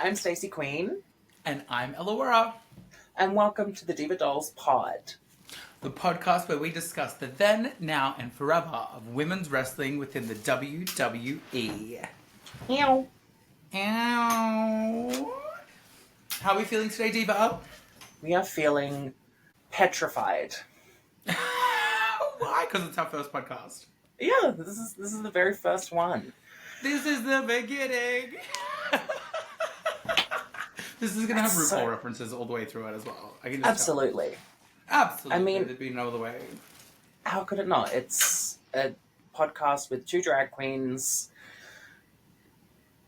I'm Stacy Queen. And I'm Ellawarra. And welcome to the Diva Dolls Pod. The podcast where we discuss the then, now, and forever of women's wrestling within the WWE. Meow. Ow. How are we feeling today, Diva? We are feeling petrified. Why? Because it's our first podcast. Yeah, this is the very first one. This is the beginning. This is going to have RuPaul references all the way through it as well. I can just Absolutely. Absolutely. I mean, there'd be no other way. How could it not? It's a podcast with two drag queens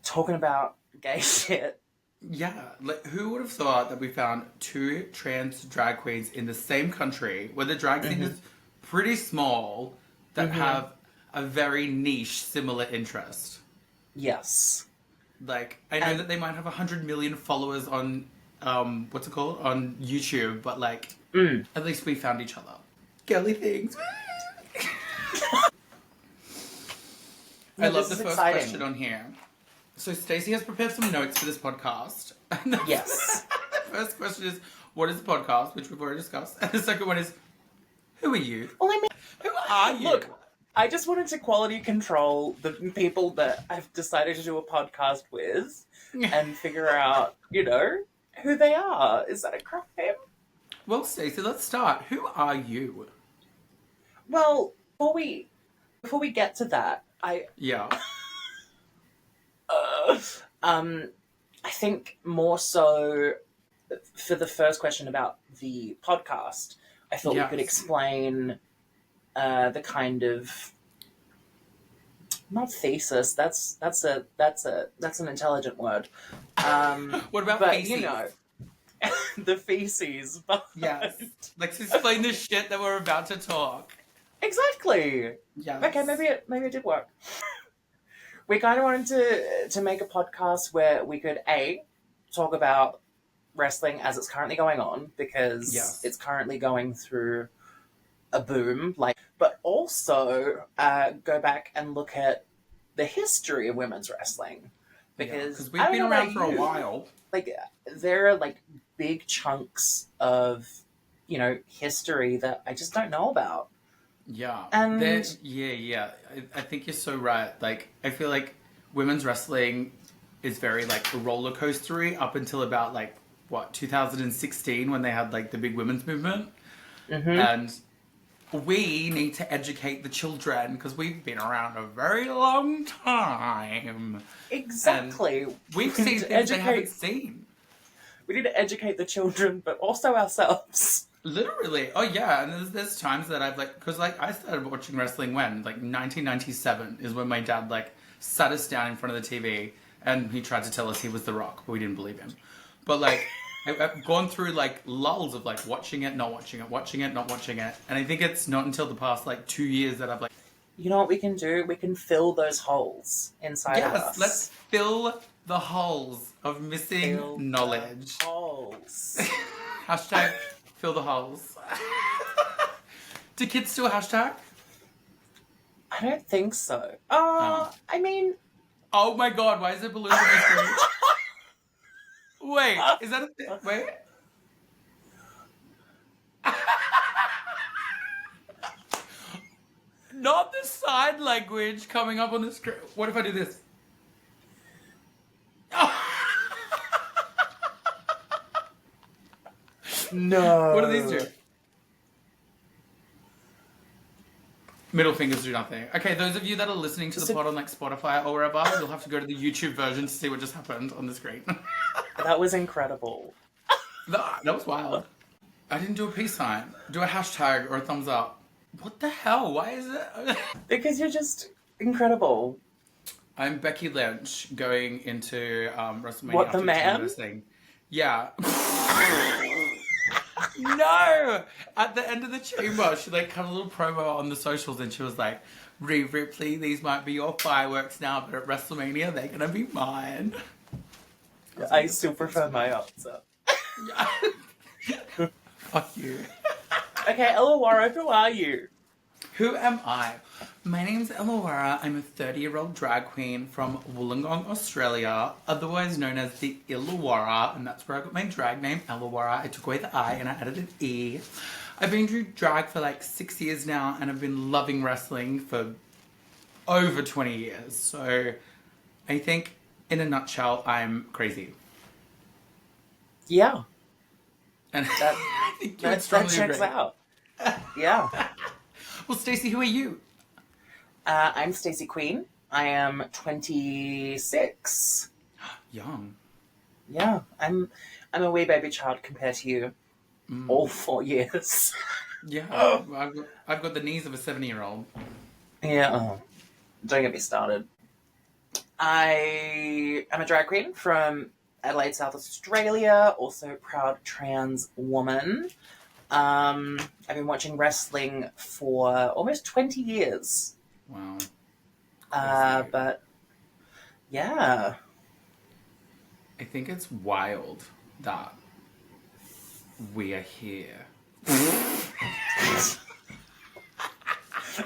talking about gay shit. Yeah, like, who would have thought that we found two trans drag queens in the same country where the drag scene is pretty small that have a very niche similar interest? Yes. Like, I know that they might have 100 million followers on, what's it called? On YouTube, but like, at least we found each other. Girly things. I love the first question on here. So Stacey has prepared some notes for this podcast. Yes. The first question is, what is the podcast? Which we've already discussed. And the second one is, who are you? Well, I mean, who are you? Look, I just wanted to quality control the people that I've decided to do a podcast with and figure out, who they are. Is that a crime? Well, Stacey, let's start. Who are you? Well, before we get to that, Yeah. I think more so for the first question about the podcast, I thought we could explain the kind of not thesis. That's an intelligent word. What about but, feces? The feces. Yes. Let's explain the shit that we're about to talk. Exactly. Yes. Okay, maybe it did work. We kind of wanted to make a podcast where we could talk about wrestling as it's currently going on, because it's currently going through a boom, but also go back and look at the history of women's wrestling, because we've been around for a while. Like, there are big chunks of history that I just don't know about. Yeah. And I think you're so right. Like, I feel like women's wrestling is very roller coastery up until about 2016, when they had the big women's movement. And we need to educate the children because we've been around a very long time. Exactly. And we've seen things they haven't seen. We need to educate the children, but also ourselves. Literally. Oh, yeah. And there's times that I've because I started watching wrestling when 1997 is when my dad sat us down in front of the TV and he tried to tell us he was The Rock, but we didn't believe him. But I've gone through lulls of watching it, not watching it, watching it, not watching it. And I think it's not until the past 2 years that I've You know what we can do? We can fill those holes inside of us. Yes, let's fill the holes of missing knowledge. Holes. Hashtag fill the holes. Do kids still hashtag? I don't think so. I mean... Oh my god, why is there balloons on the screen? Wait, is that a thing? Wait. Not the sign language coming up on the screen. What if I do this? No. What do these do? Middle fingers do nothing. Okay, those of you that are listening to the pod on Spotify or wherever, you'll have to go to the YouTube version to see what just happened on the screen. That was incredible. That was wild. I didn't do a peace sign. Do a hashtag or a thumbs up. What the hell? Why is it? Because you're just incredible. I'm Becky Lynch going into WrestleMania. What, the man? Yeah. No! At the end of the chamber, she cut a little promo on the socials and she was like, Rhea Ripley, these might be your fireworks now, but at WrestleMania, they're gonna be mine. I still prefer my answer. Fuck you. Okay, Ellawarra, who are you? Who am I? My name's Ellawarra. I'm a 30-year-old drag queen from Wollongong, Australia, otherwise known as the Illawarra, and that's where I got my drag name, Ellawarra. I took away the I and I added an E. I've been doing drag for like 6 years now, and I've been loving wrestling for over 20 years. So I think, in a nutshell, I'm crazy. Yeah. And I think you would strongly that checks agree. out. Yeah. Well, Stacey, who are you? I'm Stacy Queen. I am 26. Young. Yeah, I'm a wee baby child compared to you. All 4 years. Yeah, I've got the knees of a 70-year-old. Yeah, don't get me started. I am a drag queen from Adelaide, South Australia, also proud trans woman. I've been watching wrestling for almost 20 years. Wow. But yeah. I think it's wild that we are here.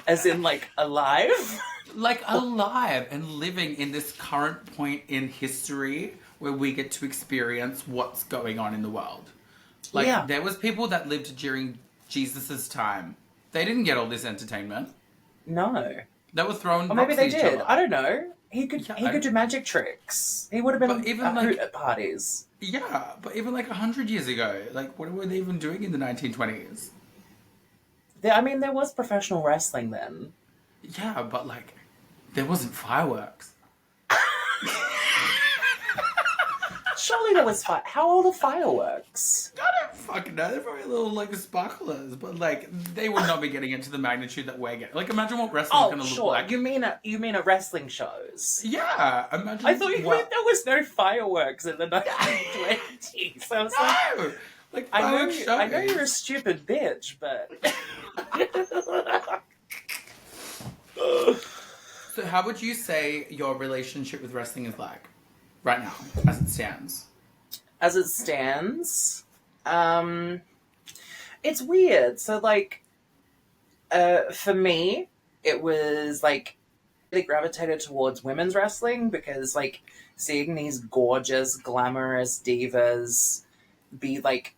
As in, like, alive? Like, alive and living in this current point in history where we get to experience what's going on in the world. Like, Yeah. there was people that lived during Jesus' time. They didn't get all this entertainment. No. They were throwing Or maybe rocks they at each did. other. I don't know. He could do magic tricks. He would have been even, a like- hoot at parties. Yeah, but even like 100 years ago, like, what were they even doing in the 1920s? There was professional wrestling then. Yeah, but like, there wasn't fireworks. Surely there was How old are fireworks? I don't fucking know. They're probably little like sparklers, but like, they would not be getting into the magnitude that we're getting. Like, imagine what wrestling's Oh, gonna sure. look like. You mean a wrestling shows? Yeah, imagine. I thought you meant there was no fireworks in the 1920s. I was like, No, like I fireworks know shows. you're a stupid bitch, but So, how would you say your relationship with wrestling is like right now, as it stands? as it stands, it's weird. So, like, for me, it was like really gravitated towards women's wrestling because, like, seeing these gorgeous, glamorous divas be like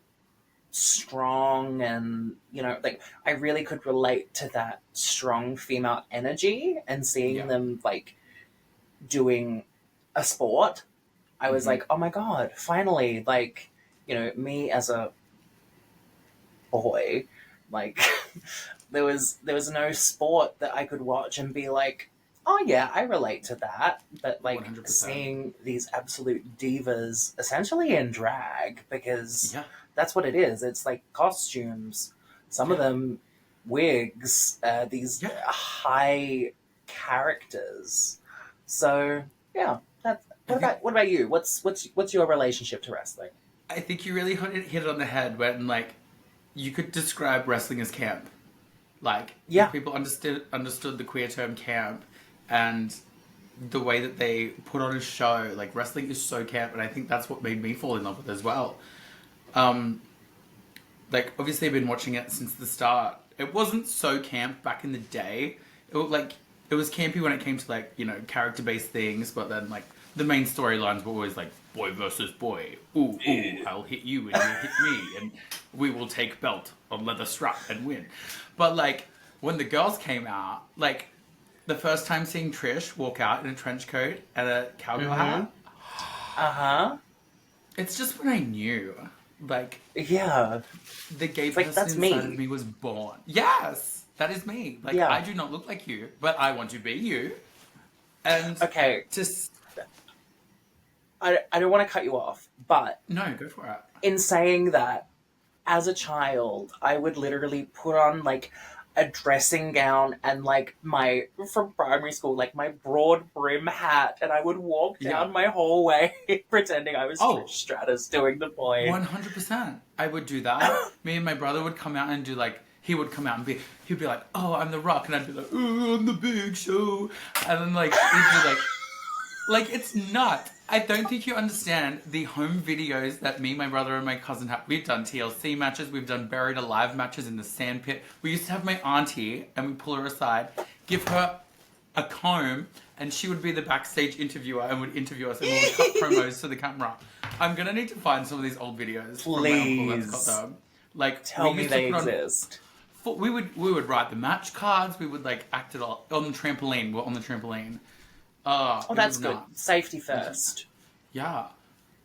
strong and, like, I really could relate to that strong female energy, and seeing them like doing a sport, I was like, oh my god, finally, like, me as a boy, like, there was no sport that I could watch and be like, oh yeah, I relate to that. But like 100%. seeing these absolute divas essentially in drag, because Yeah. that's what it is. It's like costumes. Some of them wigs. These high characters. So yeah, that's. What about you? What's your relationship to wrestling? I think you really hit it on the head when, like, you could describe wrestling as camp. Like, if people understood the queer term camp and the way that they put on a show, like, wrestling is so camp, and I think that's what made me fall in love with it as well. Like, obviously I've been watching it since the start. It wasn't so camp back in the day. It was campy when it came to, like, character-based things, but then, like, the main storylines were always like boy versus boy. Ooh, I'll hit you and you hit me, and we will take belt on leather strap and win. But like, when the girls came out, like, the first time seeing Trish walk out in a trench coat and a cowgirl hat, it's just when I knew, like, the gay person that's inside me. of me was born. Yes, that is me. Like, I do not look like you, but I want to be you. And okay, just. I don't want to cut you off, but No, go for it. in saying that, as a child, I would literally put on like a dressing gown and like from primary school, like my broad brim hat, and I would walk down my hallway pretending I was Trish Stratus doing the boy. 100%. I would do that. Me and my brother would come out and do like, he would come out and he'd be like, oh, I'm the Rock, and I'd be like, oh, I'm the Big Show, and then like he'd be like it's not. I don't think you understand the home videos that me, my brother, and my cousin have. We've done TLC matches. We've done Buried Alive matches in the sandpit. We used to have my auntie, and we pull her aside, give her a comb, and she would be the backstage interviewer and would interview us and we would cut promos to the camera. I'm gonna need to find some of these old videos from my uncle that's got them. Like, tell me they exist. We would write the match cards. We would like act it all on the trampoline. We're on the trampoline. Oh, that's good. Safety first. Yeah,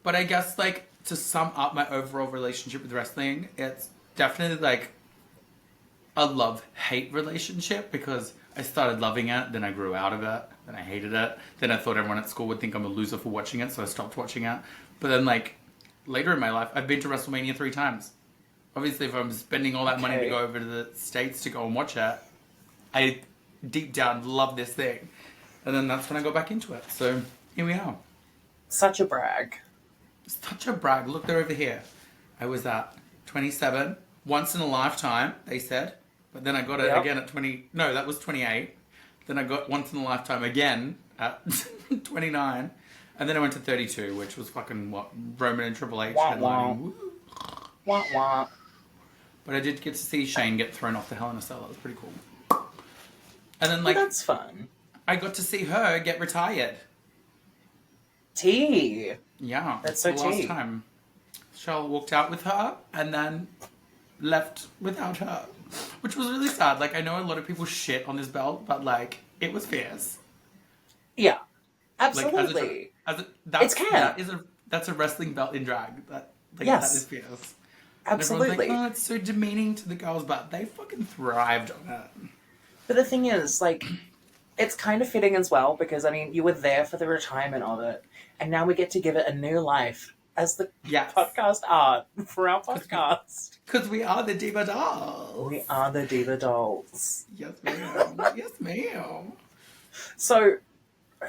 but I guess like to sum up my overall relationship with wrestling, it's definitely like a love-hate relationship because I started loving it, then I grew out of it, then I hated it, then I thought everyone at school would think I'm a loser for watching it, so I stopped watching it. But then like later in my life, I've been to WrestleMania 3 times. Obviously, if I'm spending all that money to go over to the States to go and watch it, I deep down love this thing. And then that's when I got back into it. So here we are. Such a brag. Such a brag. Look, they're over here. I was at 27, once in a lifetime, they said. But then I got it again at 20. No, that was 28. Then I got once in a lifetime again at 29. And then I went to 32, which was fucking what? Roman and Triple H. Wah, wah. Wah, wah. But I did get to see Shane get thrown off the Hell in a Cell. That was pretty cool. And then, like... Well, that's fun. I got to see her get retired. Tea. Yeah. That's so the last time. Charlotte walked out with her and then left without her. Which was really sad. Like, I know a lot of people shit on this belt, but, like, it was fierce. Yeah. Absolutely. Like, that's a wrestling belt in drag. That is fierce. Absolutely. And everyone's like, oh, it's so demeaning to the girls, but they fucking thrived on it. But the thing is, like, it's kind of fitting as well, because, I mean, you were there for the retirement of it, and now we get to give it a new life as the podcast art for our podcast. Because we are the Diva Dolls. We are the Diva Dolls. Yes, ma'am. Yes, ma'am. So,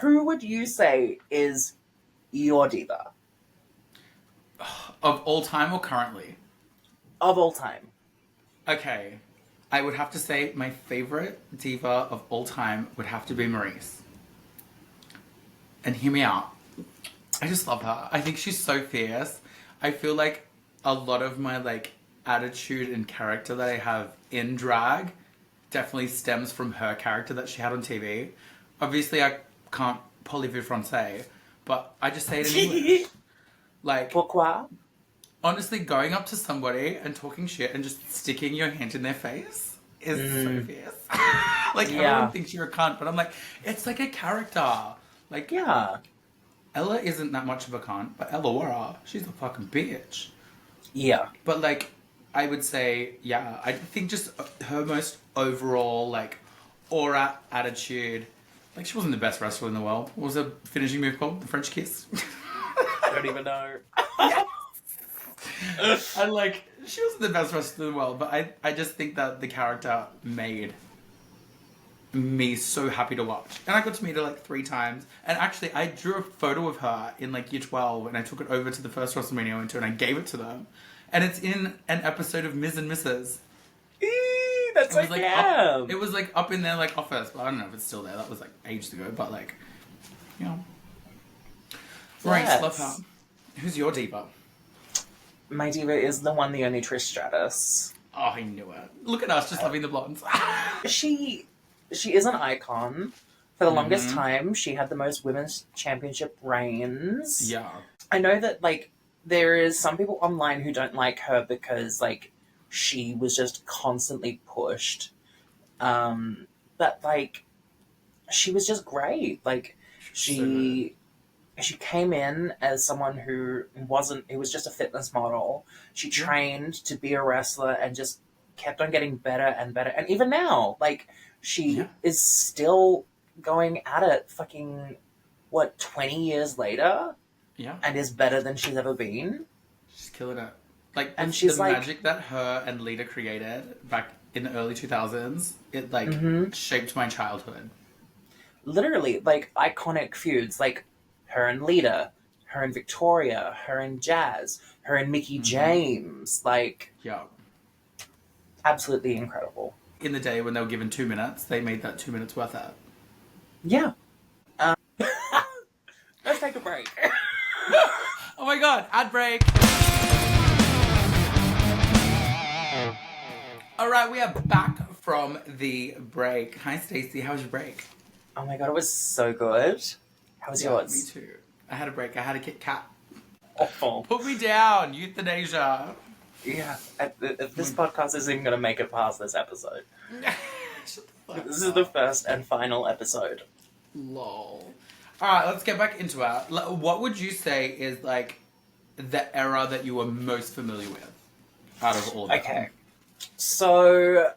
who would you say is your diva? Of all time or currently? Of all time. Okay. I would have to say my favorite diva of all time would have to be Maurice. And hear me out. I just love her. I think she's so fierce. I feel like a lot of my like attitude and character that I have in drag definitely stems from her character that she had on TV. Obviously, I can't parler français, but I just say it in English. Like, pourquoi? Honestly, going up to somebody and talking shit and just sticking your hand in their face is so fierce. Like, everyone thinks you're a cunt, but I'm like, it's like a character. Like, Ella isn't that much of a cunt, but Ellawarra, she's a fucking bitch. Yeah. But, like, I would say, I think just her most overall, like, aura, attitude. Like, she wasn't the best wrestler in the world. What was her finishing move called? The French kiss? I don't even know. And, like, she wasn't the best wrestler in the world, but I just think that the character made me so happy to watch. And I got to meet her, like, 3 times. And actually, I drew a photo of her in, like, year 12, and I took it over to the first WrestleMania I went to, and I gave it to them. And it's in an episode of Ms. and Mrs. That's like, it was, like, up in their, like, office. But I don't know if it's still there. That was, like, ages ago. But, like, you know. Right, love her. Who's your diva? My diva is the one, the only Trish Stratus. Oh, I knew it. Look at us, just loving the blondes. She is an icon. For the longest time, she had the most women's championship reigns. Yeah. I know that, like, there is some people online who don't like her because, like, she was just constantly pushed. But, like, she was just great. Like, she came in as someone who was just a fitness model. She trained to be a wrestler and just kept on getting better and better. And even now, like, she is still going at it 20 years later? Yeah. And is better than she's ever been. She's killing it. Like, and she's like, magic that her and Lita created back in the early 2000s, it, like, shaped my childhood. Literally, like, iconic feuds, like, her and Lita, her and Victoria, her and Jazz, her and Mickie James, like... Yeah. Absolutely incredible. In the day when they were given 2 minutes, they made that 2 minutes worth it. Yeah. Let's take a break. Oh my god, ad break! Alright, we are back from the break. Hi, Stacey. How was your break? Oh my god, it was so good. How was yours? Me too. I had a break. I had a Kit Kat. Awful. Put me down, euthanasia. Yeah, if this podcast isn't even going to make it past this episode. This is the first and final episode. Lol. Alright, let's get back into it. What would you say is, like, the era that you were most familiar with out of all of them? Okay. So,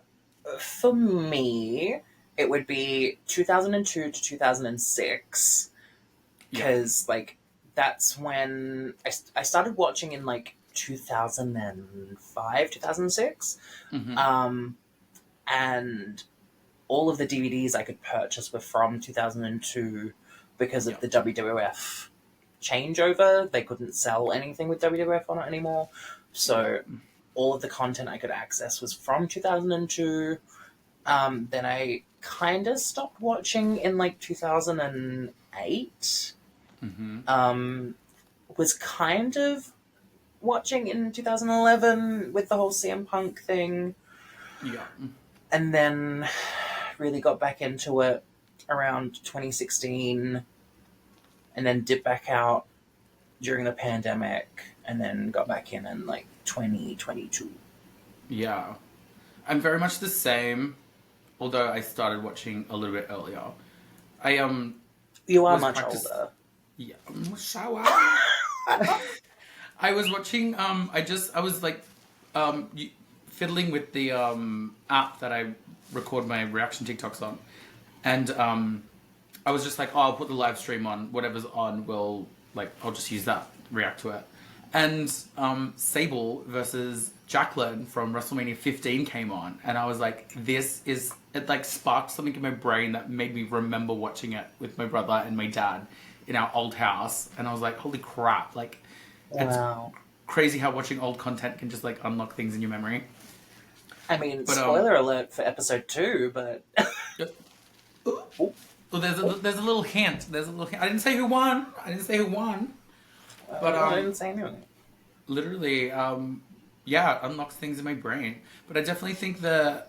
for me, it would be 2002 to 2006. Because, like, that's when I started watching in, like, 2005, 2006. Mm-hmm. And all of the DVDs I could purchase were from 2002 because of the WWF changeover. They couldn't sell anything with WWF on it anymore. So all of the content I could access was from 2002. Then I kind of stopped watching in like 2008. Mm-hmm. Was kind of watching in 2011 with the whole CM Punk thing. Yeah. And then really got back into it around 2016 and then dipped back out during the pandemic and then got back in like 2022. Yeah. I'm very much the same, although I started watching a little bit earlier. You are much older. Yeah. Shower. I was watching, I was like, fiddling with the app that I record my reaction TikToks on. And I was just like, oh, I'll put the live stream on. Whatever's on, I'll just use that, react to it. And Sable versus Jacqueline from WrestleMania 15 came on. And I was like, it like sparked something in my brain that made me remember watching it with my brother and my dad in our old house. And I was like, holy crap. Like, wow. It's crazy how watching old content can just like unlock things in your memory. I mean, spoiler alert for episode 2, but... Well, there's a little hint. I didn't say who won. But I didn't say anything. Literally, it unlocks things in my brain. But I definitely think the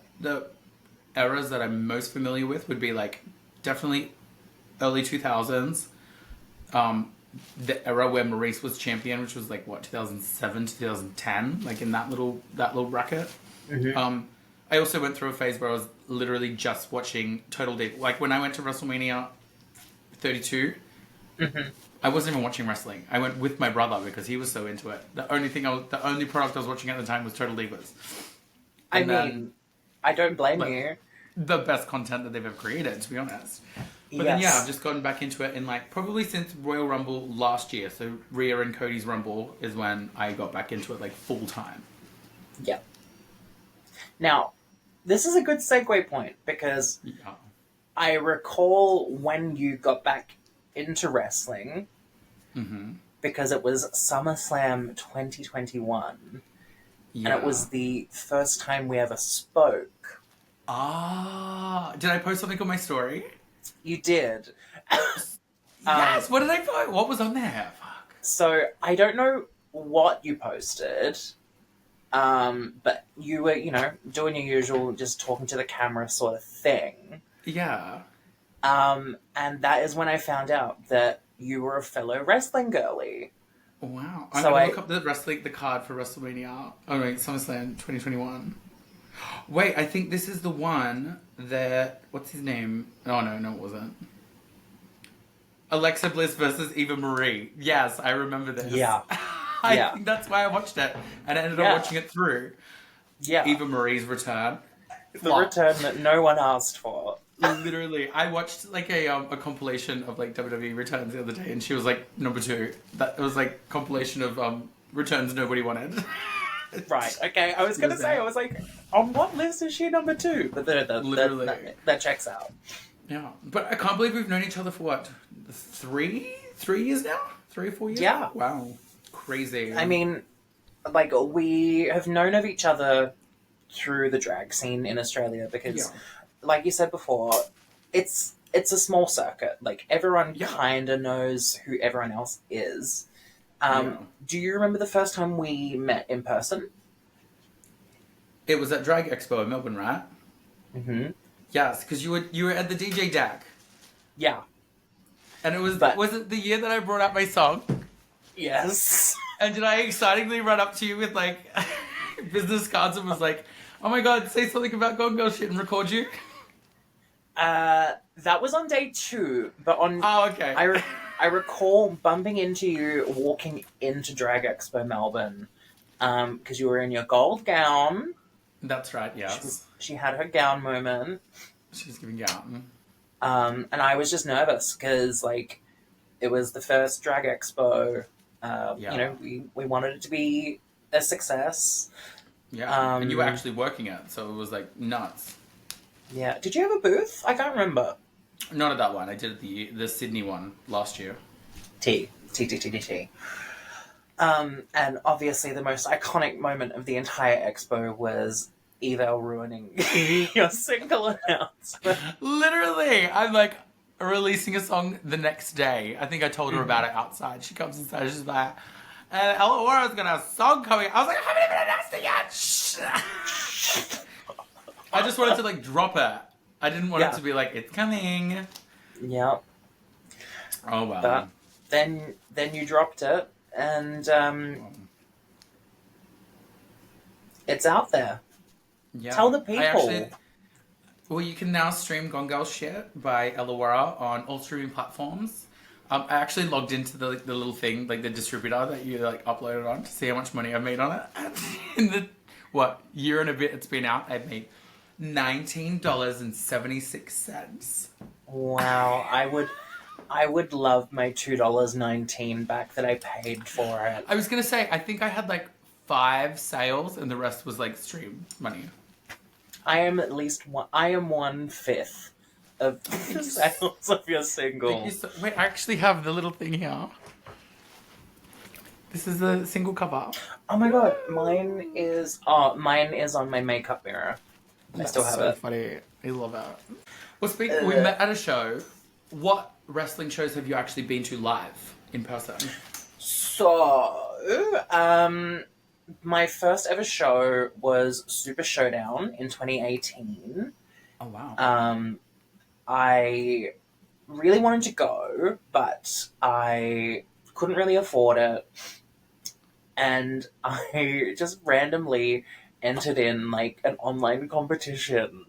eras that I'm most familiar with would be like definitely early 2000s. The era where Maurice was champion, which was like 2007, 2010, like in that little bracket. Mm-hmm. I also went through a phase where I was literally just watching Total Diva. Like when I went to WrestleMania 32, I wasn't even watching wrestling. I went with my brother because he was so into it. The only product I was watching at the time was Total Divas. I don't blame you. The best content that they've ever created, to be honest. But then I've just gotten back into it in like probably since Royal Rumble last year. So Rhea and Cody's Rumble is when I got back into it like full time. Yeah. Now, this is a good segue point because I recall when you got back into wrestling because it was SummerSlam 2021 and it was the first time we ever spoke. Did I post something on my story? You did. Yes, what did I post? What was on there? Fuck. So, I don't know what you posted, but you were, doing your usual, just talking to the camera sort of thing. Yeah. And that is when I found out that you were a fellow wrestling girly. Wow. I'm going to look up the card for WrestleMania. Oh, wait, SummerSlam 2021. Wait, I think this is the one that... What's his name? Oh, no, it wasn't. Alexa Bliss versus Eva Marie. Yes, I remember this. Yeah. I think that's why I watched it. And I ended up watching it through. Yeah. Eva Marie's return. The return that no one asked for. Literally. I watched like a compilation of like WWE returns the other day and she was like number 2. It was like compilation of returns nobody wanted. Right, okay. I was going to say, I was like, on what list is she number 2? But that checks out. Yeah. But I can't believe we've known each other for what? 3 years now? 3 or 4 years? Yeah. Now? Wow. Crazy. I mean, like, we have known of each other through the drag scene in Australia because, like you said before, it's a small circuit. Like, everyone kind of knows who everyone else is. Do you remember the first time we met in person? It was at Drag Expo in Melbourne, right? Mm-hmm. Yes, because you were at the DJ deck. Yeah. And it But was it the year that I brought out my song? yes. And did I excitingly run up to you with like business cards and was like, oh my god, say something about Gone Girl shit and record you? That was on day 2, but on Oh, okay. I recall bumping into you walking into Drag Expo Melbourne, because you were in your gold gown. That's right, yes. She had her gown moment. She was giving gown. And I was just nervous because like it was the first Drag Expo. You know, we wanted it to be a success. Yeah, and you were actually working it, so it was like nuts. Yeah. Did you have a booth? I can't remember. Not at that one. I did the Sydney one last year. T. And obviously the most iconic moment of the entire expo was Evel ruining your single announcement. Literally, I'm like releasing a song the next day. I think I told her about it outside. She comes inside, she's like, and Ellawarra's got a song coming. I was like, I haven't even announced it yet. Shh. I just wanted to like drop it. I didn't want it to be like, it's coming. Yeah. Oh well. But then you dropped it, and it's out there. Yeah. Tell the people. Well, you can now stream Gone Girl Shit by Ellawarra on all streaming platforms. I actually logged into the little thing, like the distributor that you like uploaded on to see how much money I made on it. And in the year and a bit it's been out, I've made $19.76. Wow, I would love my $2.19 back that I paid for it. I was gonna say, I think I had like 5 sales and the rest was like stream money. I am 1/5 of the sales of your single. Wait, I actually have the little thing here. This is the single cover. Oh my god, mine is on my makeup mirror. I still have it. Funny. I love it. Well, speaking, we met at a show. What wrestling shows have you actually been to live in person? So, my first ever show was Super Showdown in 2018. Oh wow. I really wanted to go, but I couldn't really afford it. And I just randomly entered in like an online competition.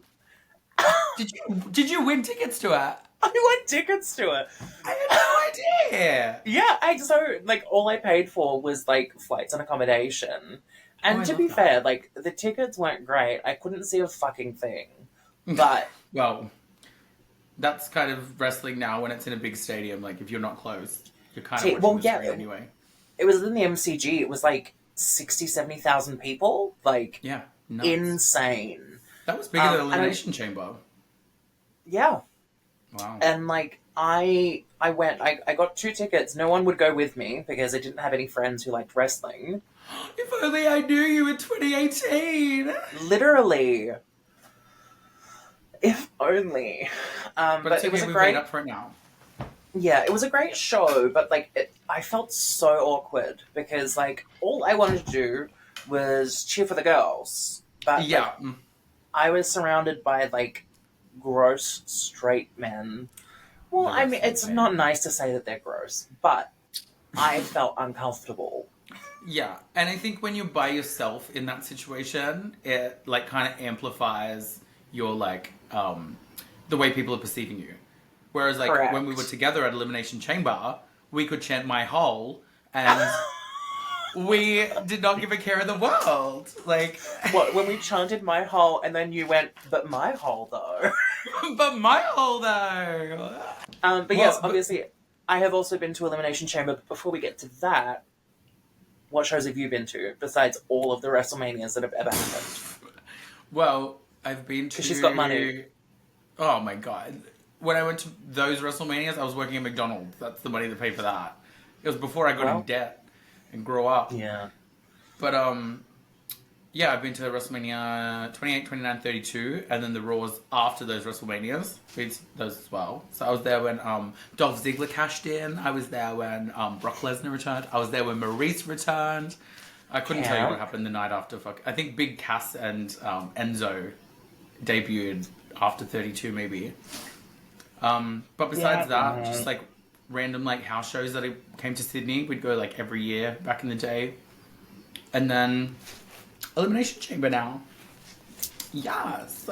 Did you win tickets to it? I won tickets to it. I had no idea. Yeah, all I paid for was like flights and accommodation. And to be fair, like the tickets weren't great. I couldn't see a fucking thing. But well, that's kind of wrestling now when it's in a big stadium. Like if you're not close, you're kind of watching the screen anyway. It was in the MCG. It was like 60,000-70,000 people. Like, yeah, nuts. Insane. That was bigger than Elimination Chamber. Yeah. Wow. And like I went. I got 2 tickets. No one would go with me because I didn't have any friends who liked wrestling. If only I knew you in 2018. Literally. If only. But it was a great. Up for it now. Yeah, it was a great show, but like I felt so awkward because like all I wanted to do was cheer for the girls, but yeah, like, I was surrounded by like gross straight men. Well, I mean, it's not nice to say that they're gross, but I felt uncomfortable. Yeah, and I think when you're by yourself in that situation, it like kind of amplifies your like the way people are perceiving you. Whereas, like, Correct. when we were together at Elimination Chamber, we could chant My Hole, and we did not give a care in the world. Like... What, when we chanted My Hole, and then you went, but my hole, though? But my hole, though! But yes, obviously, I have also been to Elimination Chamber, but before we get to that, what shows have you been to, besides all of the WrestleManias that have ever happened? Well, I've been to... Because she's got money. Oh, my God. When I went to those WrestleManias, I was working at McDonald's. That's the money to pay for that. It was before I got in debt and grew up. Yeah. But, yeah, I've been to WrestleMania 28, 29, 32, and then the Raws after those WrestleManias. Those as well. So I was there when Dolph Ziggler cashed in. I was there when Brock Lesnar returned. I was there when Maurice returned. I couldn't tell you what happened the night after. I think Big Cass and Enzo debuted after 32 maybe. But besides that, just like random like house shows that came to Sydney. We'd go like every year back in the day. And then Elimination Chamber now. Yes.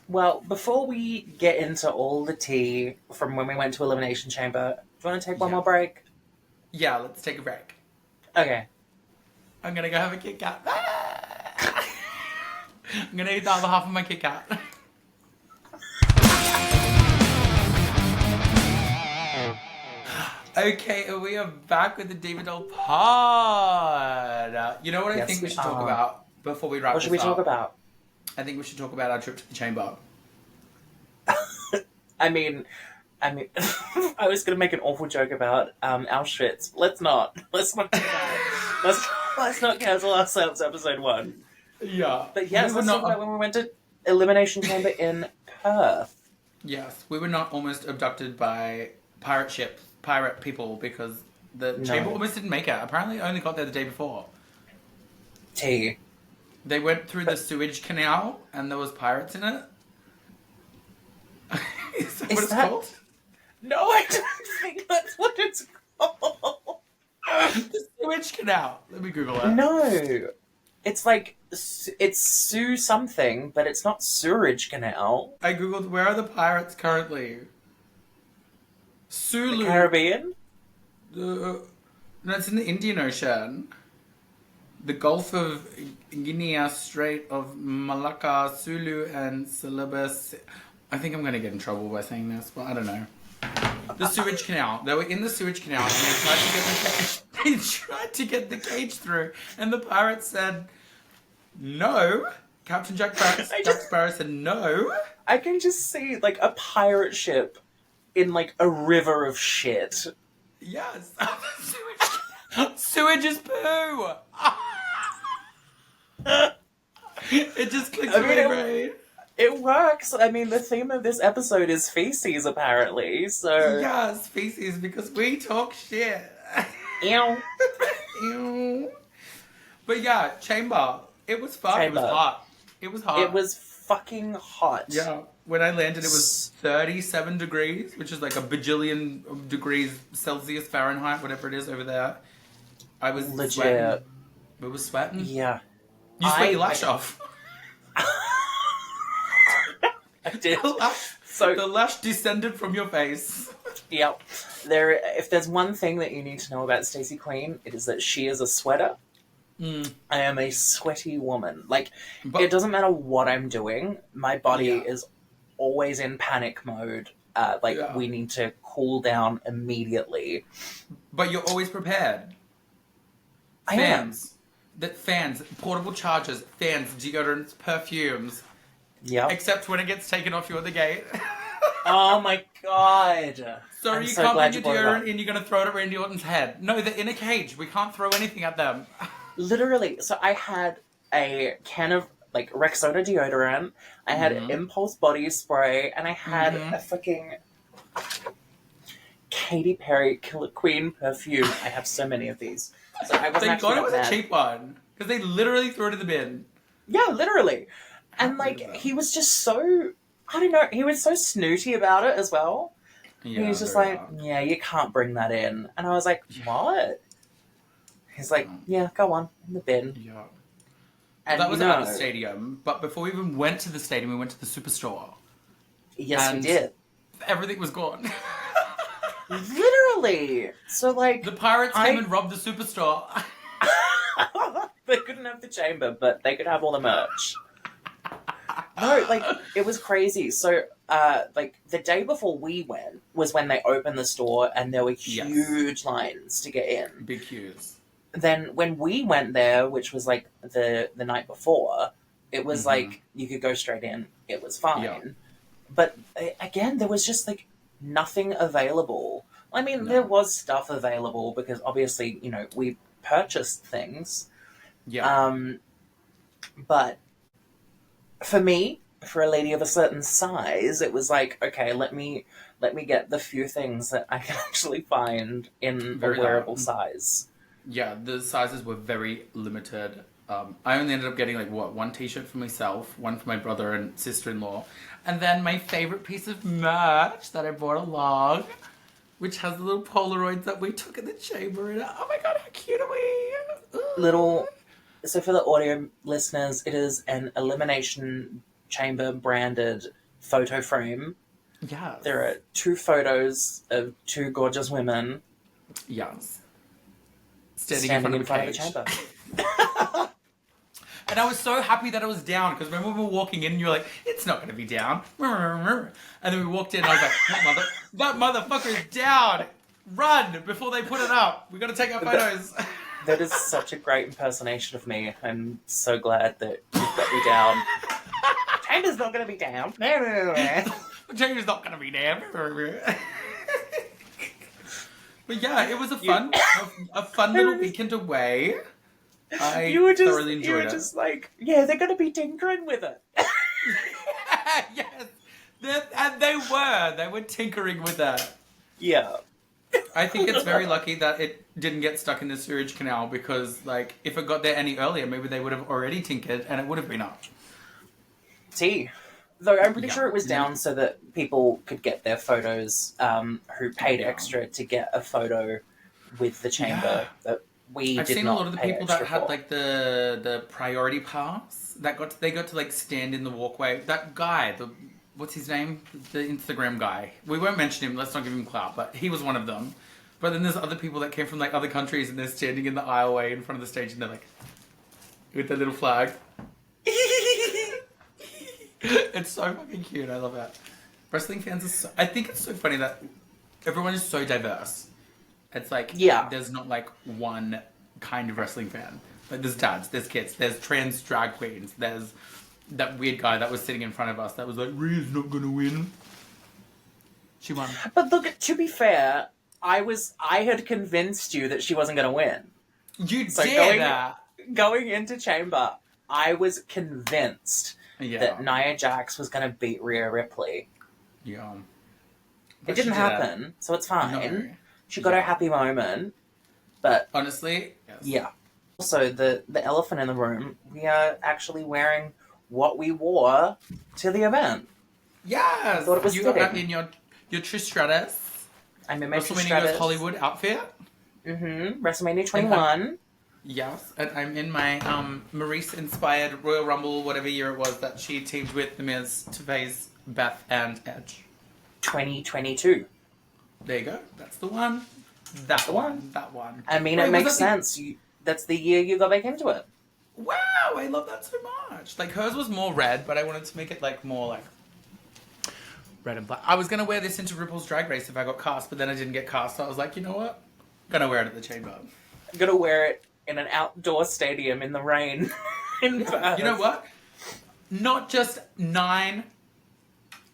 Well, before we get into all the tea from when we went to Elimination Chamber, do you want to take one more break? Yeah, let's take a break. Okay. I'm gonna go have a Kit Kat. I'm gonna eat the other half of my Kit Kat. Okay, and we are back with the Diva Doll pod. You know what I think we should talk about before we wrap this up? What should we talk about? I think we should talk about our trip to the chamber. I mean, I was going to make an awful joke about Auschwitz. Let's not. Let's not do that. Let's not cancel ourselves episode 1. Yeah. But yes, let's talk about when we went to Elimination Chamber in Perth. Yes, we were not almost abducted by pirate people, because the chamber almost didn't make it. Apparently only got there the day before. Tea. They went through the sewage canal and there was pirates in it. Is that what it's called? No, I don't think that's what it's called. The sewage canal. Let me Google it. No. It's like, it's Sue something, but it's not sewerage canal. I googled, where are the pirates currently? Sulu. The Caribbean? No, it's in the Indian Ocean. The Gulf of Guinea, Strait of Malacca, Sulu, and Celebes. I think I'm going to get in trouble by saying this, but I don't know. The sewage canal. They were in the sewage canal and they tried to get the cage through, and the pirates said no. Captain Jack Sparrow said no. I can just see like a pirate ship in like a river of shit. Yes. Sewage is poo. It just clicks in my brain. It works. I mean, the theme of this episode is feces, apparently, so... Yes, feces, because we talk shit. Ew. Ew. But yeah, chamber. It was fun. Chamber. It was hot. It was hot. It was fucking hot. Yeah. When I landed, it was 37 degrees, which is like a bajillion degrees Celsius, Fahrenheit, whatever it is over there. I was legit sweating. We were sweating? Yeah. You sweat your lash off. I did. So the lash descended from your face. Yep. If there's one thing that you need to know about Stacy Queen, it is that she is a sweater. I am a sweaty woman. Like, it doesn't matter what I'm doing. My body is always in panic mode. We need to cool down immediately. But you're always prepared. Fans, portable chargers, fans, deodorants, perfumes. Yeah. Except when it gets taken off you at the gate. Oh my god. So you can't bring your deodorant in, you're going to throw it at Randy Orton's head. No, they're in a cage. We can't throw anything at them. Literally. So I had a can of like Rexona deodorant, I had Impulse body spray, and I had a fucking Katy Perry Killer Queen perfume. I have so many of these. So I Thank God it was a cheap one. Because they literally threw it in the bin. Yeah, literally. And like, he was just so, I don't know, he was so snooty about it as well. Yeah, he was just like, yeah, you can't bring that in. And I was like, what? He's like, yeah, go on, in the bin. Yeah. And that was at the stadium, but before we even went to the stadium, we went to the Superstore. Yes, we did. Everything was gone. Literally. So like, the pirates came and robbed the Superstore. They couldn't have the chamber, but they could have all the merch. No, like, it was crazy. So, like, the day before we went was when they opened the store and there were huge lines to get in. Big queues. Then when we went there, which was, like, the night before, it was, like, you could go straight in. It was fine. Yeah. But, again, there was just, like, nothing available. I mean, there was stuff available because, obviously, you know, we purchased things. Yeah. But for me, for a lady of a certain size, it was like, okay, let me get the few things that I can actually find in a wearable size. Yeah, the sizes were very limited. I only ended up getting like one t-shirt for myself, one for my brother and sister-in-law, and then my favorite piece of merch that I brought along, which has the little Polaroids that we took in the chamber. And oh my god, how cute are we? Ooh. So for the audio listeners, it is an Elimination Chamber branded photo frame. Yes. There are 2 photos of 2 gorgeous women. Yes. Standing in front of the chamber. And I was so happy that it was down, because remember we were walking in and you were like, it's not going to be down. And then we walked in and I was like, that motherfucker is down. Run before they put it up. We got to take our photos. That is such a great impersonation of me. I'm so glad that you've got me down. Chamber's not going to be down. Chamber's not going to be down. But yeah, it was a fun little weekend away. I thoroughly enjoyed it. You were just like, yeah, they're going to be tinkering with it. Yes. And they were tinkering with that. Yeah. I think it's very lucky that it didn't get stuck in the sewage canal, because, like, if it got there any earlier, maybe they would have already tinkered and it would have been up. See, though I'm pretty sure it was down so that people could get their photos who paid extra to get a photo with the chamber that we I've did seen not a lot of the pay people that extra had for. like the priority pass that they got to like stand in the walkway. That guy, what's his name? The Instagram guy. We won't mention him. Let's not give him clout. But he was one of them. But then there's other people that came from like other countries and they're standing in the aisleway in front of the stage and they're like with their little flag. It's so fucking cute. I love that. Wrestling fans are so... I think it's so funny that everyone is so diverse. It's like, there's not like one kind of wrestling fan. Like there's dads, there's kids, there's trans drag queens, there's that weird guy that was sitting in front of us that was like, Rhea's not gonna win. She won. But look, to be fair, I had convinced you that she wasn't gonna win. You did that. Going into Chamber, I was convinced that Nia Jax was gonna beat Rhea Ripley. Yeah. It didn't happen, so it's fine. No. She got her happy moment, but... Honestly, yeah. Also, the elephant in the room, we are actually wearing what we wore to the event. Yes! I thought it was got that in your Trish Stratus. I'm in my Trish Stratus. Hollywood outfit. Mm-hmm. WrestleMania 21. Yes, and I'm in my Maurice-inspired Royal Rumble, whatever year it was, that she teamed with The Miz to face Beth and Edge. 2022. There you go. That's the one. That one. I mean, it makes sense. That's the year you got back into it. Wow, I love that so much. Like, hers was more red, but I wanted to make it, like, more, like, red and black. I was going to wear this into RuPaul's Drag Race if I got cast, but then I didn't get cast, so I was like, you know what? I'm going to wear it at the chamber. I'm going to wear it in an outdoor stadium in the rain. In Perth. You know what? Not just 9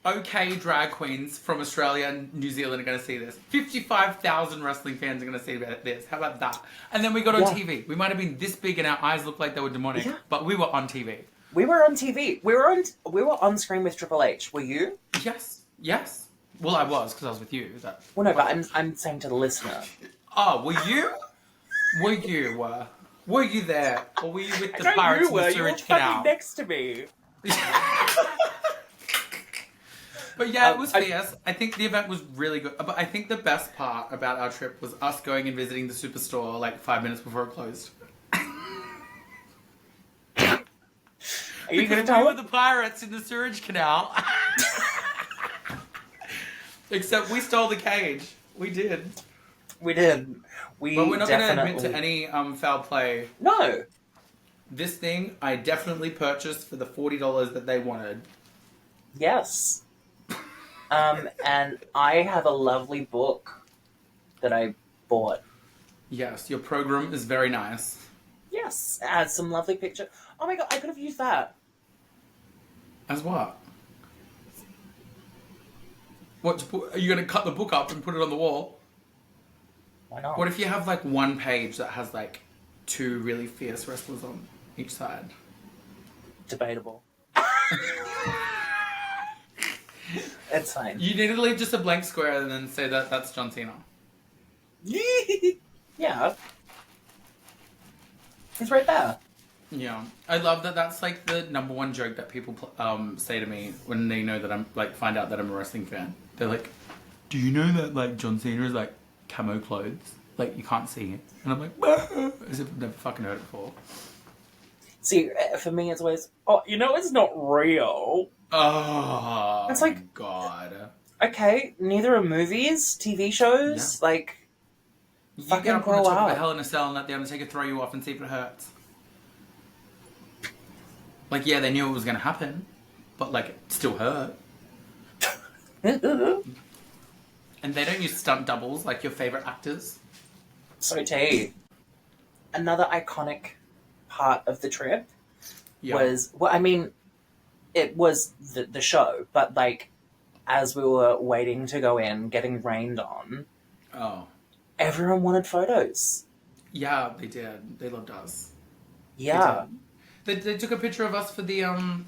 okay drag queens from Australia and New Zealand are going to see this. 55,000 wrestling fans are going to see this. How about that? And then we got on TV. We might have been this big and our eyes looked like they were demonic, but we were on TV. We were on TV. We were on screen with Triple H. Were you? Yes. Well, I was, because I was with you. Well, no, but I'm saying to the listener. Oh, were you? Were you there? Or were you with the pirates in the Sewage Canal? You were next to me. But yeah, it was fierce. I think the event was really good. But I think the best part about our trip was us going and visiting the Superstore like 5 minutes before it closed. Are you going to tell we were the pirates in the Sewage Canal. Except we stole the cage. We did. But we're not going to admit to any foul play. No. This thing I definitely purchased for the $40 that they wanted. Yes. And I have a lovely book that I bought. Yes, your program is very nice. Yes, it has some lovely pictures. Oh my god, I could have used that. As what? Are you going to cut the book up and put it on the wall? Why not? What if you have like one page that has like 2 really fierce wrestlers on each side? Debatable. It's fine. You need to leave just a blank square and then say that's John Cena. Yeah. He's right there. Yeah. I love that that's, like, the number one joke that people say to me when they know that I'm, like, find out that I'm a wrestling fan. They're like, do you know that, like, John Cena is, like, camo clothes? Like, you can't see it. And I'm like, as if I've never fucking heard it before. See, for me, it's always, oh, you know, it's not real. Oh, it's like, my God. Okay, neither are movies, TV shows, like, you fucking get up on grow the top up. of a Hell in a Cell and let the Undertaker throw you off and see if it hurts. Like, yeah, they knew it was going to happen, but, like, it still hurt. And they don't use stunt doubles like your favourite actors. So tea. Another iconic part of the trip was, well, I mean, it was the show, but, like, as we were waiting to go in, getting rained on, everyone wanted photos. Yeah, they did. They loved us. Yeah. They took a picture of us for the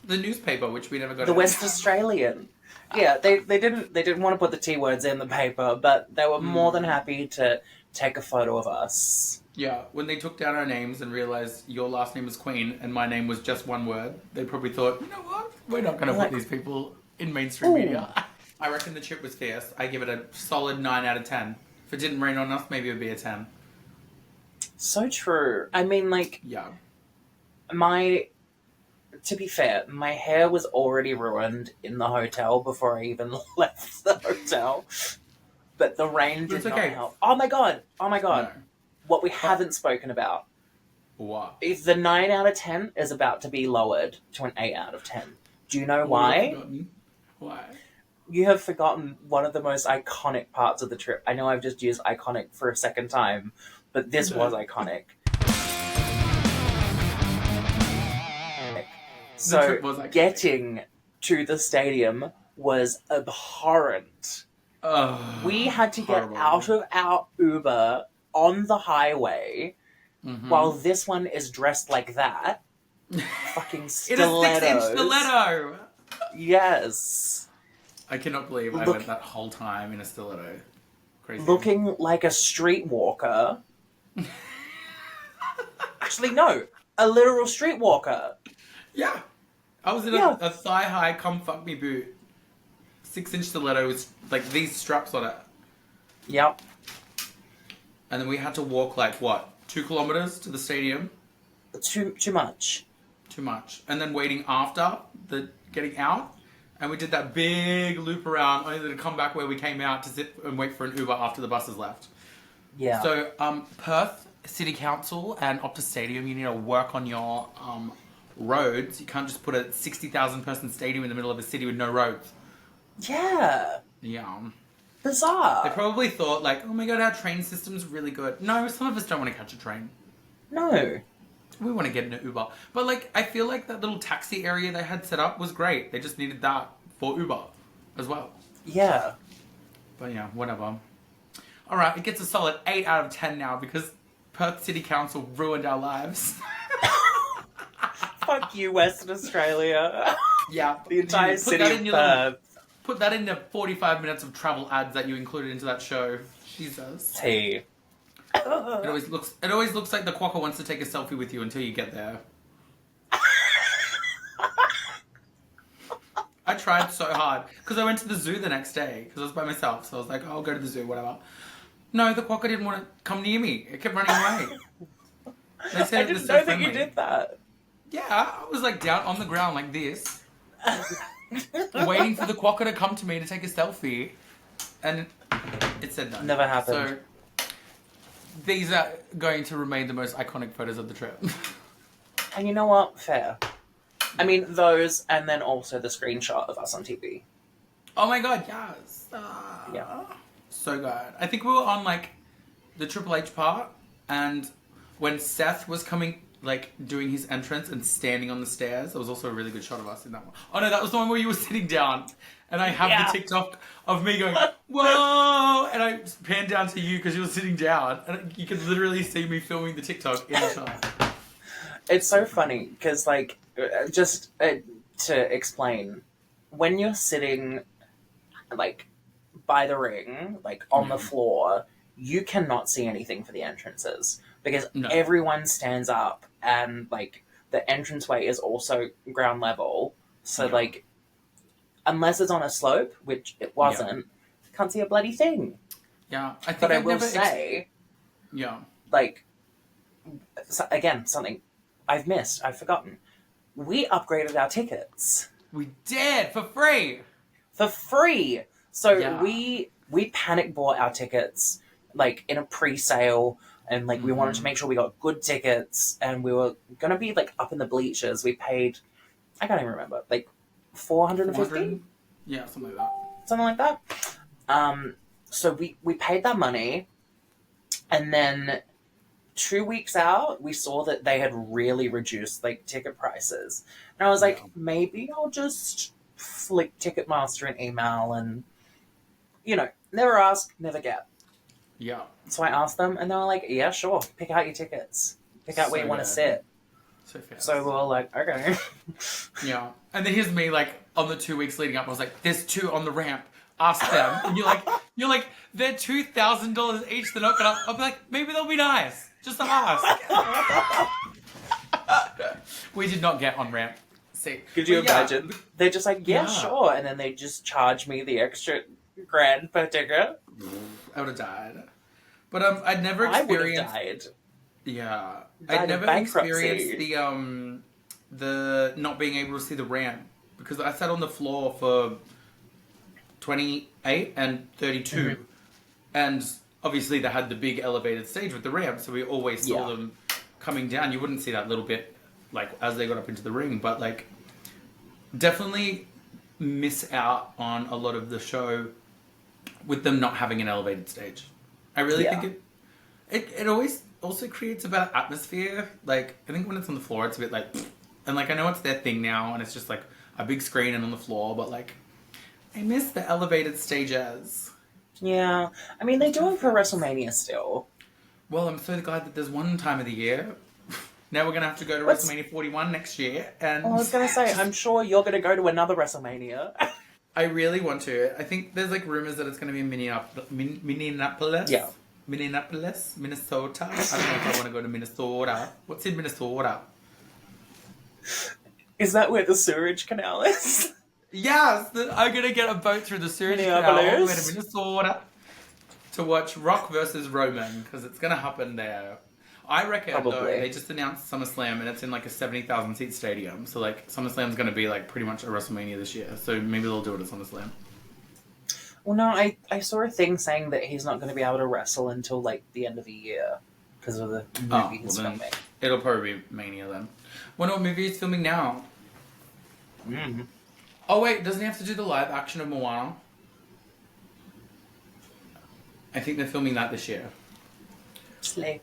newspaper, which we never got. The West Australian. Yeah, they didn't want to put the T words in the paper, but they were more than happy to take a photo of us. Yeah, when they took down our names and realised your last name was Queen and my name was just one word, they probably thought, you know what? We're not going to put these people in mainstream media. I reckon the trip was fierce. I give it a solid 9 out of 10. If it didn't rain on us, maybe it would be a 10. So true. I mean, like... Yeah. To be fair, my hair was already ruined in the hotel before I even left the hotel. But the rain did not help. Oh my god! No. What we haven't spoken about. What? Is the 9 out of 10 is about to be lowered to an 8 out of 10. Do you know why? Why? You have forgotten one of the most iconic parts of the trip. I know I've just used iconic for a second time, but this was iconic. So getting to the stadium was abhorrent. We had to get out of our Uber on the highway while this one is dressed like that. Fucking stilettos. In a 6-inch stiletto! Yes. I cannot believe I went that whole time in a stiletto. Crazy. Looking like a streetwalker. Actually, no. A literal streetwalker. Yeah. I was in a thigh-high come fuck me boot. 6-inch stiletto with, like, these straps on it. Yep. And then we had to walk, like, what? 2 kilometres to the stadium? Too much. Too much. And then waiting after the getting out. And we did that big loop around, only to come back where we came out to sit and wait for an Uber after the buses left. Yeah. So, Perth City Council and Optus Stadium, you need to work on your roads. You can't just put a 60,000 person stadium in the middle of a city with no roads. Yeah. Yeah. Bizarre. They probably thought, like, oh my god, our train system's really good. No, some of us don't want to catch a train. No. We want to get in an Uber. But, like, I feel like that little taxi area they had set up was great. They just needed that for Uber as well. Yeah. But, yeah, whatever. Alright, it gets a solid 8 out of 10 now because Perth City Council ruined our lives. Fuck you, Western Australia. Yeah. The entire city of Perth. Put that in the 45 minutes of travel ads that you included into that show. Jesus. Tea. It always looks like the quokka wants to take a selfie with you until you get there. I tried so hard. Because I went to the zoo the next day. Because I was by myself. So I was like, oh, I'll go to the zoo, whatever. No, the quokka didn't want to come near me. It kept running away. They said I didn't know that you did that. Yeah, I was like down on the ground like this. Waiting for the quokka to come to me to take a selfie. And it said no. Never happened. So these are going to remain the most iconic photos of the trip. And you know what? Fair. I mean, those, and then also the screenshot of us on TV. Oh my god, yes. Yeah. So good. I think we were on, like, the Triple H part, and when Seth was coming, like, doing his entrance and standing on the stairs, there was also a really good shot of us in that one. Oh no, that was the one where you were sitting down, and I have the TikTok of me going, whoa, and I panned down to you because you were sitting down, and you could literally see me filming the TikTok in the shot. It's so funny, because, like, just to explain, when you're sitting, like, by the ring, like, on the floor, you cannot see anything for the entrances, because everyone stands up and like the entranceway is also ground level. So like, unless it's on a slope, which it wasn't, can't see a bloody thing. Yeah, I think But I I've will never say, yeah, like, again, something I've missed, I've forgotten. We upgraded our tickets. we did for free. For free. So we panic bought our tickets like in a pre-sale, and like we wanted to make sure we got good tickets, and we were gonna be like up in the bleachers. We paid, I can't even remember, like 450? Yeah, something like that. Something like that. So we paid that money, and then 2 weeks out, we saw that they had really reduced like ticket prices. And I was like, maybe I'll just flick Ticketmaster an email and, never ask, never get. Yeah. So I asked them, and they were like, yeah, sure, pick out your tickets. Pick out where you want to sit. So fast. So we were like, okay. Yeah. And then here's me, like, on the 2 weeks leading up, I was like, there's 2 on the ramp. Ask them. And you're like, they're $2,000 each. They're not gonna. I'll be like, maybe they'll be nice. Just to ask. We did not get on ramp. See. Could you imagine? They're just like, yeah, sure. And then they just charge me the extra grand per ticket. I would have died. But I'd never experienced. I would have died. Yeah. Died I'd never bankruptcy. experienced the not being able to see the ramp, because I sat on the floor for 28 and 32, and obviously they had the big elevated stage with the ramp, so we always saw them coming down. You wouldn't see that little bit like as they got up into the ring, but like definitely miss out on a lot of the show with them not having an elevated stage. I really think it always also creates a better atmosphere. Like, I think when it's on the floor, it's a bit like, and like I know it's their thing now, and it's just like a big screen and on the floor, but like I miss the elevated stages. Yeah. I mean, they do it for WrestleMania still. Well, I'm so glad that there's one time of the year. Now we're going to have to go to WrestleMania 41 next year. And I was going to say, I'm sure you're going to go to another WrestleMania. I really want to. I think there's like rumors that it's going to be in Minneapolis. Yeah. Minneapolis, Minnesota. I don't know if I want to go to Minnesota. What's in Minnesota? Is that where the sewage canal is? Yes, I'm going to get a boat through the sewage canal all the way to Minnesota to watch Rock versus Roman, because it's going to happen there. I reckon, though, they just announced SummerSlam, and it's in like a 70,000 seat stadium. So like SummerSlam's going to be like pretty much a WrestleMania this year. So maybe they'll do it at SummerSlam. Well, no, I saw a thing saying that he's not going to be able to wrestle until like the end of the year because of the movie he's filming. It'll probably be Mania then. What movie is filming now? Mm-hmm. Oh wait, doesn't he have to do the live action of Moana? I think they're filming that this year. Slay.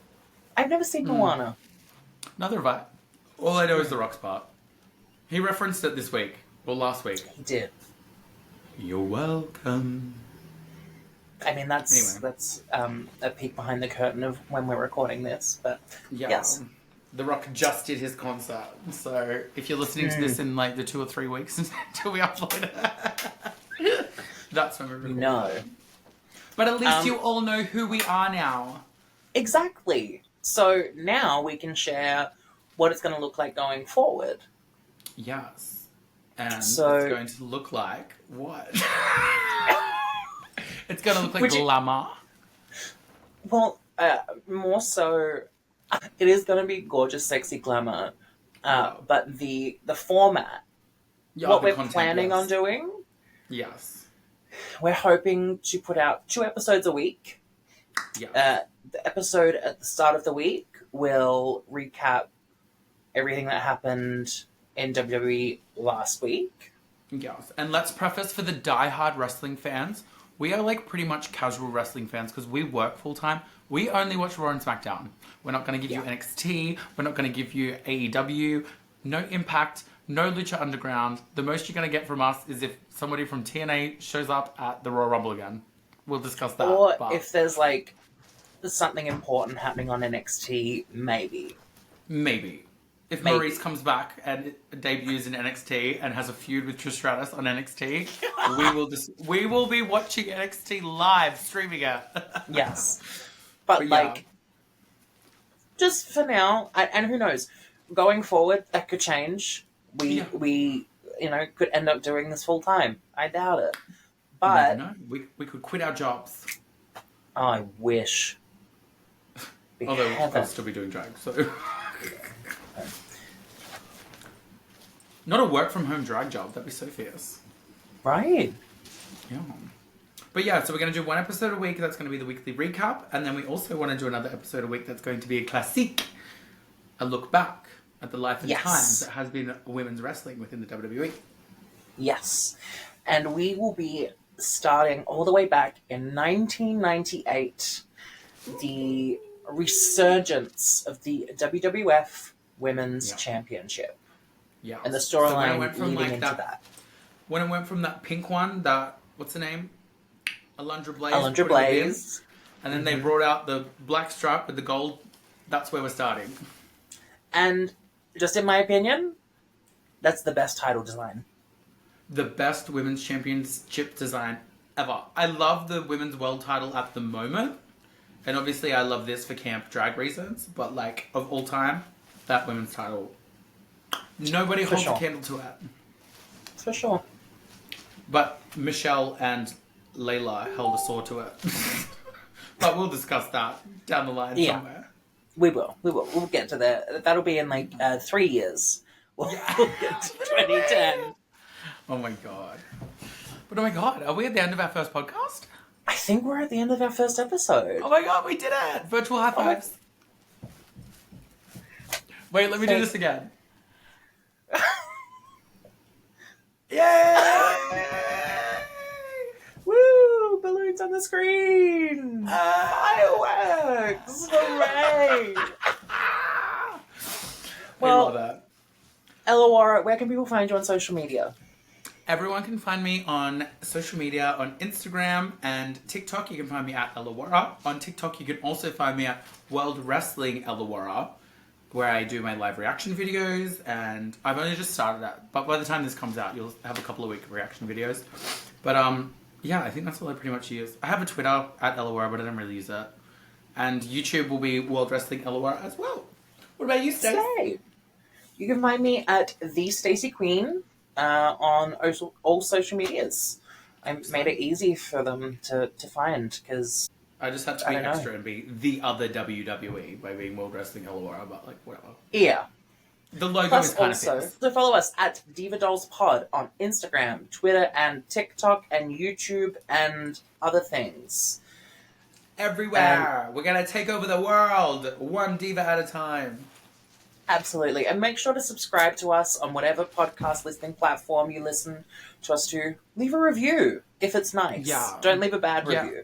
I've never seen Moana. Neither have I. All I know is the Rock's part. He referenced it this week. Or last week. He did. You're welcome. I mean, that's a peek behind the curtain of when we're recording this, but yes. The Rock just did his concert, so if you're listening to this in like the 2 or 3 weeks until we upload it, that's when we're recording. No. But at least you all know who we are now. Exactly. So now we can share what it's going to look like going forward. Yes. And so, it's going to look like what? It's going to look like glamour. Well, more so, it is going to be gorgeous, sexy glamour. But the format, what we're planning on doing, we're hoping to put out 2 episodes a week. Yeah. The episode at the start of the week will recap everything that happened in WWE last week. Yes. And let's preface for the die-hard wrestling fans, we are like pretty much casual wrestling fans because we work full-time. We only watch Raw and SmackDown. We're not going to give you NXT. We're not going to give you AEW. No Impact. No Lucha Underground. The most you're going to get from us is if somebody from TNA shows up at the Royal Rumble again. We'll discuss that. Or if there's like something important happening on NXT, maybe. Maybe. If Maurice comes back and debuts in NXT and has a feud with Trish Stratus on NXT, we will be watching NXT live, streaming it. Yes. But like, just for now, and who knows, going forward, that could change. We could end up doing this full time. I doubt it. But no, we could quit our jobs. I wish. Although I'll still be doing drag, so not a work from home drag job. That'd be so fierce, right? Yeah. But yeah, so we're going to do one episode a week. That's going to be the weekly recap, and then we also want to do another episode a week. That's going to be a classique, a look back at the life and times that has been women's wrestling within the WWE. Yes, and we will be starting all the way back in 1998, the resurgence of the WWF Women's Championship. Yeah. And the storyline leading into that. When it went from that pink one, that, what's the name? Alundra Blaze. Alundra Blaze. And then they brought out the black stripe with the gold. That's where we're starting. And just in my opinion, that's the best title design. The best women's championship design ever. I love the women's world title at the moment. And obviously I love this for camp drag reasons. But like, of all time, that women's title, nobody holds a candle to it. For sure. But Michelle and Layla held a sword to it. But we'll discuss that down the line somewhere. We will. We'll get to that. That'll be in like 3 years. We'll get to 2010. Oh my god. But oh my god, are we at the end of our first podcast? I think we're at the end of our first episode. Oh my god, we did it! Virtual high fives. Wait, let me do this again. Yay! Woo! Balloons on the screen! Fireworks! Hooray! Well, I love that. Ellawarra, where can people find you on social media? Everyone can find me on social media, on Instagram and TikTok. You can find me at Ellawarra. On TikTok, you can also find me at World Wrestling Ellawarra, where I do my live reaction videos, and I've only just started that. But by the time this comes out, you'll have a couple of week reaction videos. But yeah, I think that's all I pretty much use. I have a Twitter at Ellawarra, but I don't really use it. And YouTube will be World Wrestling Ellawarra as well. What about you, Stacy? You can find me at the Stacy Queen on all social medias. I made it easy for them to find because I just had to be extra and be the other WWE by being World Wrestling Ellawarra, but like whatever. Yeah. The logo is kind of fixed. So follow us at Diva Dolls Pod on Instagram, Twitter, and TikTok, and YouTube, and other things. Everywhere. We're going to take over the world, one diva at a time. Absolutely. And make sure to subscribe to us on whatever podcast listening platform you listen to us to. Leave a review if it's nice. Yeah. Don't leave a bad review.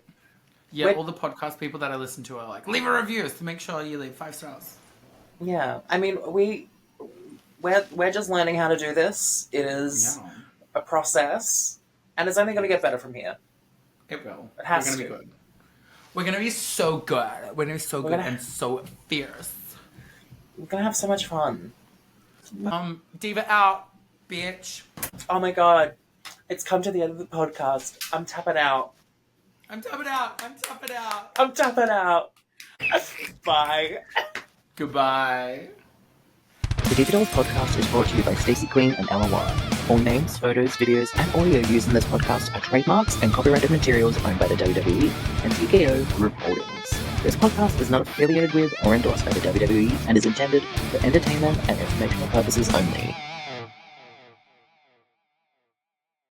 Yeah, all the podcast people that I listen to are like, leave a review, so make sure you leave 5 stars. Yeah. I mean, we're just learning how to do this. It is a process, and it's only going to get better from here. It will. It has to. Be good. We're going to be so good. We're going to be so good and so fierce. We're going to have so much fun. Diva out, bitch. Oh my god. It's come to the end of the podcast. I'm tapping out. I'm tapping out. I'm tapping out. I'm tapping out. Bye. Goodbye. The Diva Dolls podcast is brought to you by Stacy Queen and Ellawarra. All names, photos, videos, and audio used in this podcast are trademarks and copyrighted materials owned by the WWE and TKO Group Holdings. This podcast is not affiliated with or endorsed by the WWE and is intended for entertainment and informational purposes only.